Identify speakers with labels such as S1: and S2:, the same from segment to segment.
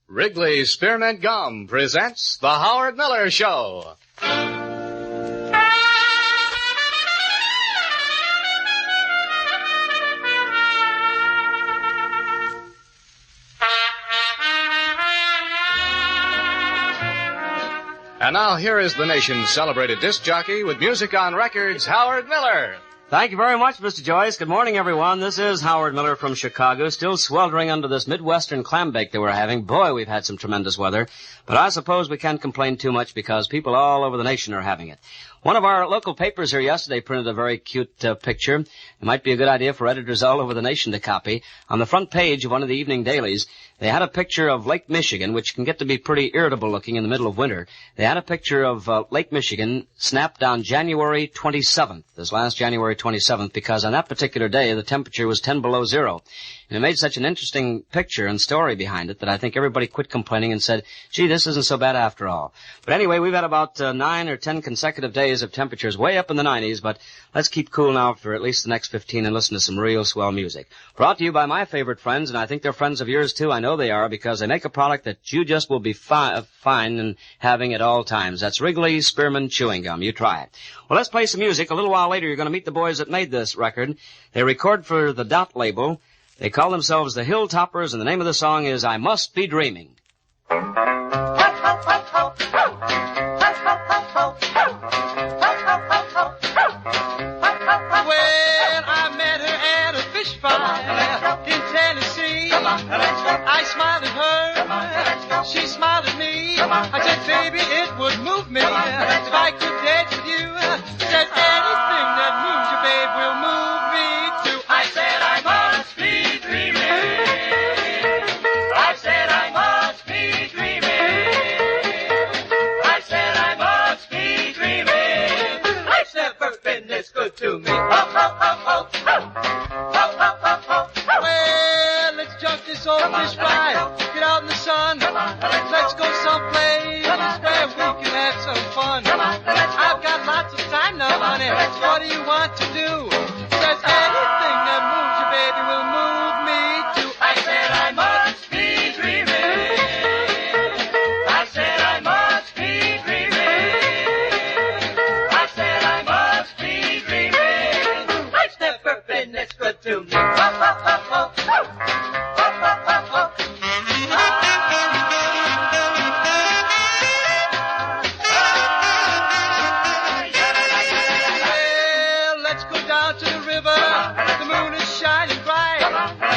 S1: Wrigley Spearmint Gum presents The Howard Miller Show. And now here is the nation's celebrated disc jockey with music on records, Howard Miller.
S2: Thank you very much, Mr. Joyce. Good morning, everyone. This is Howard Miller from Chicago, still sweltering under this Midwestern clam bake that we're having. Boy, we've had some tremendous weather. But I suppose we can't complain too much because people all over the nation are having it. One of our local papers here yesterday printed a very cute picture. It might be a good idea for editors all over the nation to copy. On the front page of one of the evening dailies, they had a picture of Lake Michigan, which can get to be pretty irritable looking in the middle of winter. They had a picture of Lake Michigan snapped on January 27th, this last January 27th, because on that particular day the temperature was 10 below zero. And it made such an interesting picture and story behind it that I think everybody quit complaining and said, gee, this isn't so bad after all. But anyway, we've had about 9 or 10 consecutive days of temperatures way up in the 90s, but let's keep cool now for at least the next 15 and listen to some real swell music. Brought to you by my favorite friends, and I think they're friends of yours too. I know they are because they make a product that you just will be fine and having at all times. That's Wrigley Spearmint Chewing Gum. You try it. Well, let's play some music. A little while later, you're going to meet the boys that made this record. They record for the Dot label. They call themselves the Hilltoppers, and the name of the song is I Must Be Dreaming.
S3: When I met her at a fish fry in Tennessee, I smiled at her, she smiled at me. I said, baby, it would move me if I could dance with you. Said, anything that moves you, babe, will move me too. I said, I must be dreaming. I said, I must be dreaming. I said, I must be dreaming. Life's never been this good to me. Ho, ho, ho, ho, ho. Ho, ho, ho, ho, ho. Well, let's jump this old fish fry. Get out in the sun. Let's go someplace where we can have some fun. I've got lots of time now, honey. What do you want to do? Says anything that moves you, baby, will move me too. I said I must be dreaming. I said I must be dreaming. I said I must be dreaming. Life's never been this good to me. Ho, ho, ho, ho, ho. Ho, ho, ho, ho. Well, let's go down to the river. The moon is shining bright.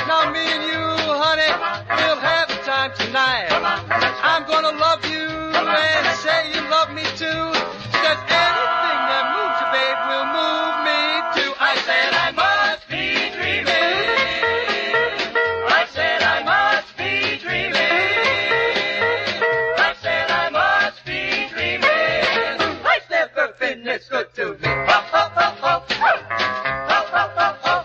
S3: Now me and you, honey, we'll have a time tonight. I'm gonna love you and say you love me too. Because anything that moves you, babe, will move me too. I said I must be dreaming. I said I must be dreaming. I said I must be dreaming. Life's never been this good to me. Ho, ho, ho, ho, ho. Ho, ho, ho, ho.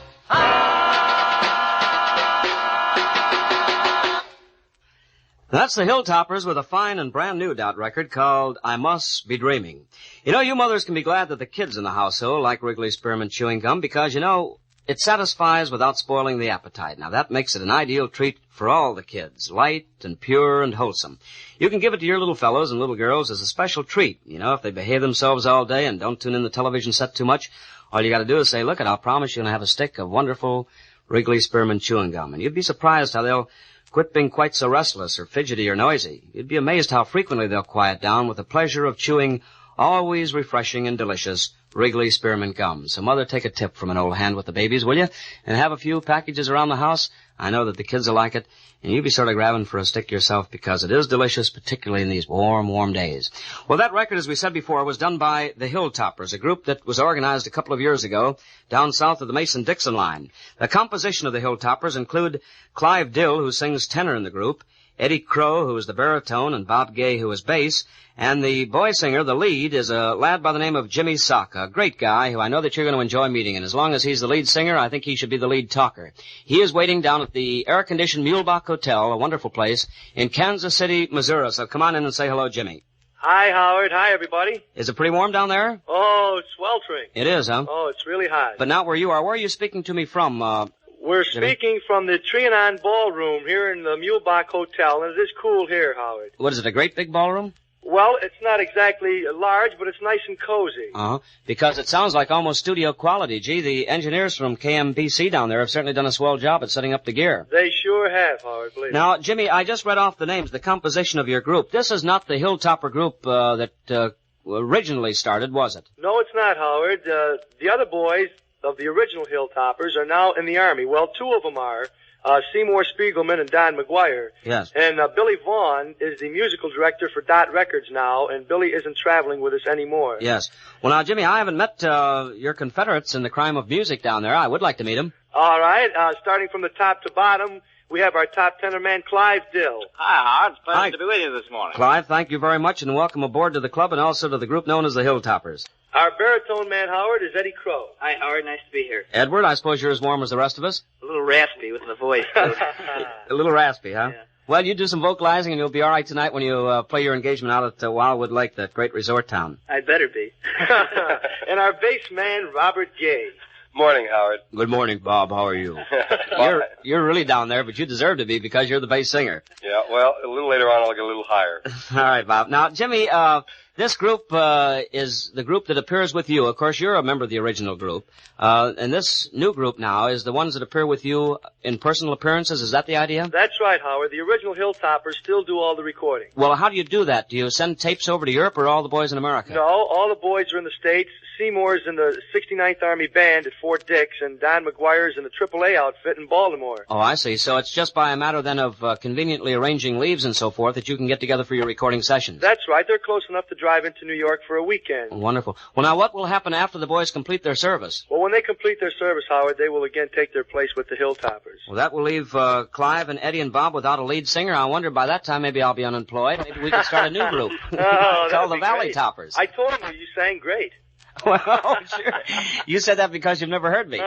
S2: That's the Hilltoppers with a fine and brand new Dot record called I Must Be Dreaming. You know, you mothers can be glad that the kids in the household like Wrigley Spearmint Chewing Gum because, you know, it satisfies without spoiling the appetite. Now, that makes it an ideal treat for all the kids, light and pure and wholesome. You can give it to your little fellows and little girls as a special treat. You know, if they behave themselves all day and don't tune in the television set too much, all you got to do is say, look, I'll promise you're going to have a stick of wonderful Wrigley Spearmint Chewing Gum. And you'd be surprised how they'll quit being quite so restless or fidgety or noisy. You'd be amazed how frequently they'll quiet down with the pleasure of chewing always refreshing and delicious Wrigley Spearmint Gum. So, Mother, take a tip from an old hand with the babies, will you? And have a few packages around the house. I know that the kids will like it, and you'll be sort of grabbing for a stick yourself because it is delicious, particularly in these warm, warm days. Well, that record, as we said before, was done by the Hilltoppers, a group that was organized a couple of years ago down south of the Mason-Dixon line. The composition of the Hilltoppers include Clive Dill, who sings tenor in the group, Eddie Crow, who is the baritone, and Bob Gay, who is bass. And the boy singer, the lead, is a lad by the name of Jimmy Sock, a great guy who I know that you're going to enjoy meeting. And as long as he's the lead singer, I think he should be the lead talker. He is waiting down at the air-conditioned Mulebach Hotel, a wonderful place, in Kansas City, Missouri. So come on in and say hello, Jimmy.
S4: Hi, Howard. Hi, everybody.
S2: Is it pretty warm down there?
S4: Oh, it's sweltering.
S2: It is, huh?
S4: Oh, it's really hot.
S2: But not where you are. Where are you speaking to me from?
S4: We're speaking from the Trianon Ballroom here in the Mulebach Hotel, and it is cool here, Howard.
S2: What is it, a great big ballroom?
S4: Well, it's not exactly large, but it's nice and cozy.
S2: Uh-huh. Because it sounds like almost studio quality. Gee, the engineers from KMPC down there have certainly done a swell job at setting up the gear.
S4: They sure have, Howard, believe me.
S2: Now, Jimmy, I just read off the names, the composition of your group. This is not the Hilltopper group that originally started, was it?
S4: No, it's not, Howard. The other boys of the original Hilltoppers are now in the Army. Well, two of them are. Seymour Spiegelman and Don McGuire.
S2: Yes.
S4: And Billy Vaughn is the musical director for Dot Records now, and Billy isn't traveling with us anymore.
S2: Yes. Well, now, Jimmy, I haven't met your confederates in the crime of music down there. I would like to meet them.
S4: All right. Starting from the top to bottom, we have our top tenor man, Clive Dill.
S5: Hi, Howard. It's a pleasure to be with you this morning.
S2: Clive, thank you very much, and welcome aboard to the club and also to the group known as the Hilltoppers.
S4: Our baritone man, Howard, is Eddie Crow.
S5: Hi, Howard. Nice to be here.
S2: Edward, I suppose you're as warm as the rest of us?
S5: A little raspy with the voice, too.
S2: A little raspy, huh?
S5: Yeah.
S2: Well, you do some vocalizing and you'll be all right tonight when you play your engagement out at Wildwood Lake, that great resort town.
S5: I'd better be.
S4: And our bass man, Robert Gay.
S6: Morning, Howard.
S2: Good morning, Bob. How are you? You're really down there, but you deserve to be because you're the bass singer.
S6: Yeah, well, a little later on I'll get a little higher.
S2: All right, Bob. Now, Jimmy, this group is the group that appears with you. Of course, you're a member of the original group. And this new group now is the ones that appear with you in personal appearances. Is that the idea?
S4: That's right, Howard. The original Hilltoppers still do all the recording.
S2: Well, how do you do that? Do you send tapes over to Europe or all the boys in America?
S4: No, all the boys are in the States. Seymour's in the 69th Army Band at Fort Dix, and Don McGuire's in the AAA outfit in Baltimore.
S2: Oh, I see. So it's just by a matter then of conveniently arranging leaves and so forth that you can get together for your recording sessions.
S4: That's right. They're close enough to drive into New York for a weekend.
S2: Wonderful. Well, now, what will happen after the boys complete their service?
S4: Well, when they complete their service, Howard, they will again take their place with the Hilltoppers.
S2: Well, that will leave Clive and Eddie and Bob without a lead singer. I wonder by that time maybe I'll be unemployed. Maybe we can start a new group. Called the Valley Toppers.
S4: I told you sang great.
S2: Well, sure. You said that because you've never heard me.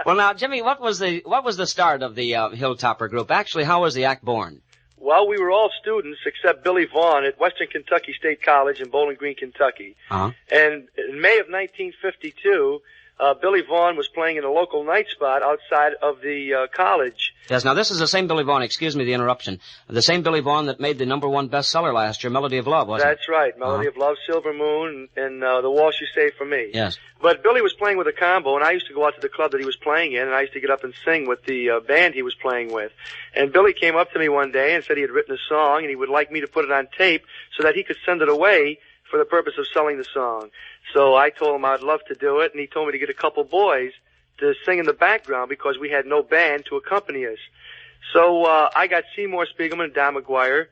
S2: Well, now, Jimmy, what was the start of the Hilltopper group? Actually, how was the act born?
S4: Well, we were all students except Billy Vaughn at Western Kentucky State College in Bowling Green, Kentucky.
S2: Uh-huh.
S4: And in May of 1952, Billy Vaughn was playing in a local night spot outside of the college.
S2: Yes, now this is the same Billy Vaughn, excuse me the interruption, the same Billy Vaughn that made the #1 bestseller last year, Melody of Love, wasn't it?
S4: That's right, Melody of Love, Silver Moon, and The Waltz You Saved for Me.
S2: Yes.
S4: But Billy was playing with a combo, and I used to go out to the club that he was playing in, and I used to get up and sing with the band he was playing with. And Billy came up to me one day and said he had written a song, and he would like me to put it on tape so that he could send it away for the purpose of selling the song. So I told him I'd love to do it, and he told me to get a couple boys to sing in the background because we had no band to accompany us. So I got Seymour Spiegelman and Don McGuire,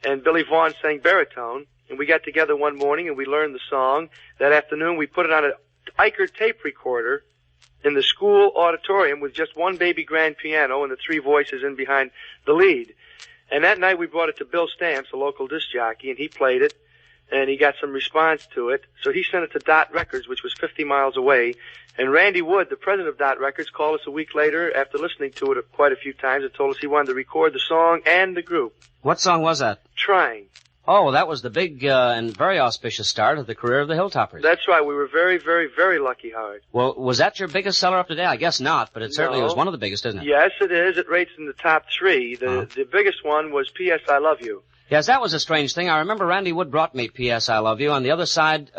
S4: and Billy Vaughn sang baritone, and we got together one morning and we learned the song. That afternoon we put it on an Eicher tape recorder in the school auditorium with just one baby grand piano and the three voices in behind the lead. And that night we brought it to Bill Stamps, a local disc jockey, and he played it. And he got some response to it. So he sent it to Dot Records, which was 50 miles away. And Randy Wood, the president of Dot Records, called us a week later after listening to it quite a few times and told us he wanted to record the song and the group.
S2: What song was that?
S4: Trying.
S2: Oh, that was the big and very auspicious start of the career of the Hilltoppers.
S4: That's right. We were very, very, very lucky, Howard.
S2: Well, was that your biggest seller up to date? I guess not, but it certainly was one of the biggest, isn't it?
S4: Yes, it is. It rates in the top 3. The biggest one was P.S. I Love You.
S2: Yes, that was a strange thing. I remember Randy Wood brought me P.S. I Love You. On the other side,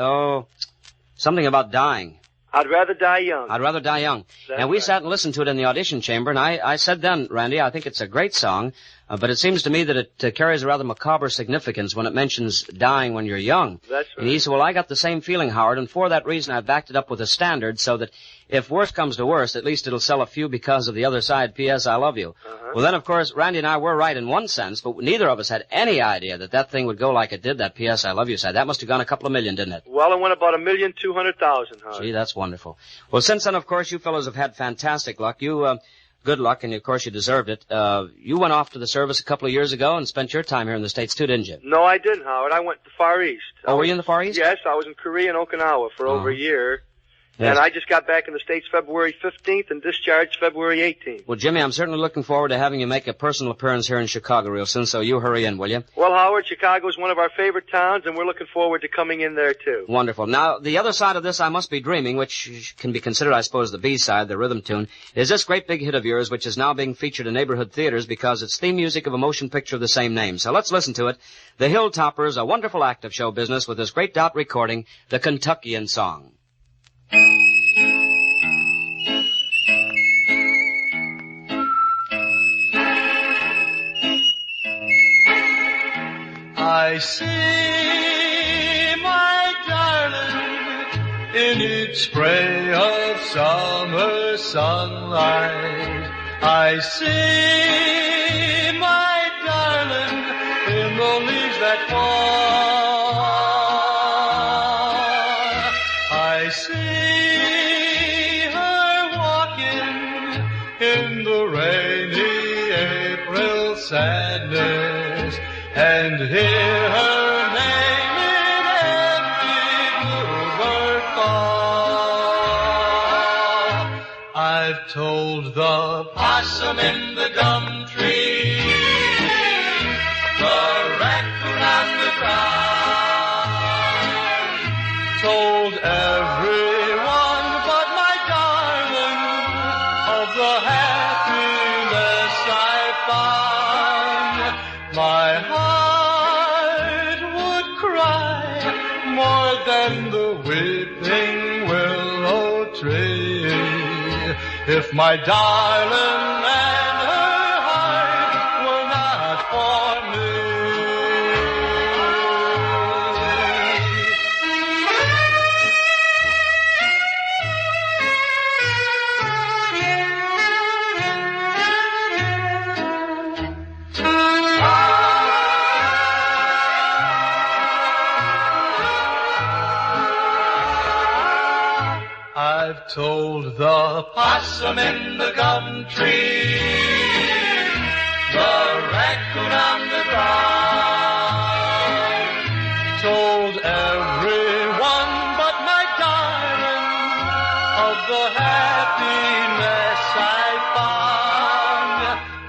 S2: something about dying.
S4: I'd rather die young.
S2: I'd rather die young.
S4: That's
S2: and we
S4: right.
S2: sat and listened to it in the audition chamber, and I said then, Randy, I think it's a great song, but it seems to me that it carries a rather macabre significance when it mentions dying when you're young.
S4: That's right.
S2: And he said, well, I got the same feeling, Howard, and for that reason I backed it up with a standard so that if worse comes to worse, at least it'll sell a few because of the other side, P.S. I Love You.
S4: Uh-huh.
S2: Well, then, of course, Randy and I were right in one sense, but neither of us had any idea that that thing would go like it did, that P.S. I Love You side. That must have gone a couple of million, didn't it?
S4: Well, it went about 1,200,000, Howard.
S2: Gee, that's wonderful. Well, since then, of course, you fellows have had fantastic luck. You, good luck, and of course you deserved it. You went off to the service a couple of years ago and spent your time here in the States too, didn't you?
S4: No, I didn't, Howard. I went to the Far East.
S2: Oh, were you in the Far East?
S4: Yes, I was in Korea and Okinawa for over a year.
S2: Yes.
S4: And I just got back in the States February 15th and discharged February 18th.
S2: Well, Jimmy, I'm certainly looking forward to having you make a personal appearance here in Chicago real soon, so you hurry in, will you?
S4: Well, Howard, Chicago is one of our favorite towns, and we're looking forward to coming in there, too.
S2: Wonderful. Now, the other side of this, I Must Be Dreaming, which can be considered, I suppose, the B-side, the rhythm tune, is this great big hit of yours, which is now being featured in neighborhood theaters because it's theme music of a motion picture of the same name. So let's listen to it. The Hilltoppers, a wonderful act of show business with this great dot recording, The Kentuckian Song.
S3: I see my darling in each spray of summer sunlight. I see my darling in the leaves that fall. I see her walking in the rainy April sadness, and hear her name in every bluebird call. I've told the possum in the gum tree, the raccoon on the ground, told everyone but my darling of the happiness I found. My heart would cry more than the weeping willow tree if my darling and her heart were not for me. I've told the possum in the gum tree, the raccoon on the ground, told everyone but my darling of the happiness I found.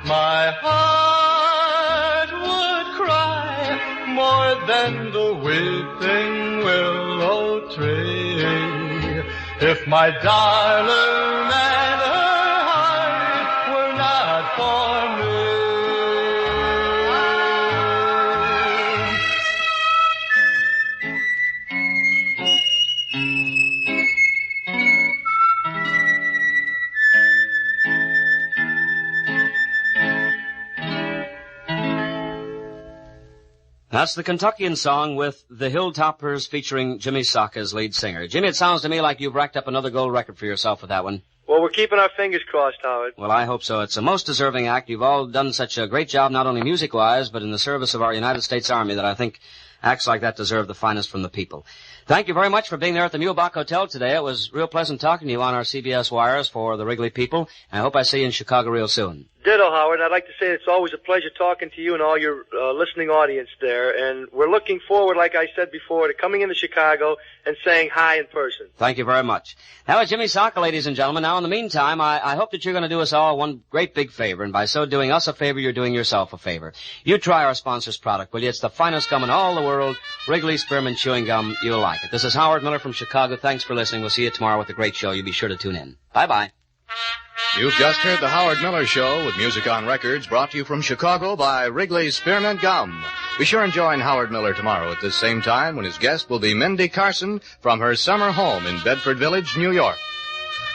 S3: My heart would cry more than the weeping willow tree if my darling and her heart were not for me.
S2: That's the Kentuckian Song with the Hilltoppers featuring Jimmy Socka as lead singer. Jimmy, it sounds to me like you've racked up another gold record for yourself with that one.
S4: Well, we're keeping our fingers crossed, Howard.
S2: Well, I hope so. It's a most deserving act. You've all done such a great job, not only music-wise, but in the service of our United States Army, that I think acts like that deserve the finest from the people. Thank you very much for being there at the Mulebach Hotel today. It was real pleasant talking to you on our CBS wires for the Wrigley people. I hope I see you in Chicago real soon.
S4: Ditto, Howard. I'd like to say it's always a pleasure talking to you and all your listening audience there. And we're looking forward, like I said before, to coming into Chicago and saying hi in person.
S2: Thank you very much. That was Jimmy Socka, ladies and gentlemen. Now, in the meantime, I hope that you're going to do us all one great big favor. And by so doing us a favor, you're doing yourself a favor. You try our sponsor's product, will you? It's the finest gum in all the world. Wrigley Spearmint Chewing Gum. You'll like it. This is Howard Miller from Chicago. Thanks for listening. We'll see you tomorrow with a great show. You be sure to tune in. Bye-bye.
S1: You've just heard the Howard Miller Show with music on records brought to you from Chicago by Wrigley's Spearmint Gum. Be sure and join Howard Miller tomorrow at this same time when his guest will be Mindy Carson from her summer home in Bedford Village, New York.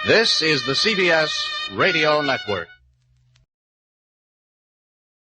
S1: This is the CBS Radio Network.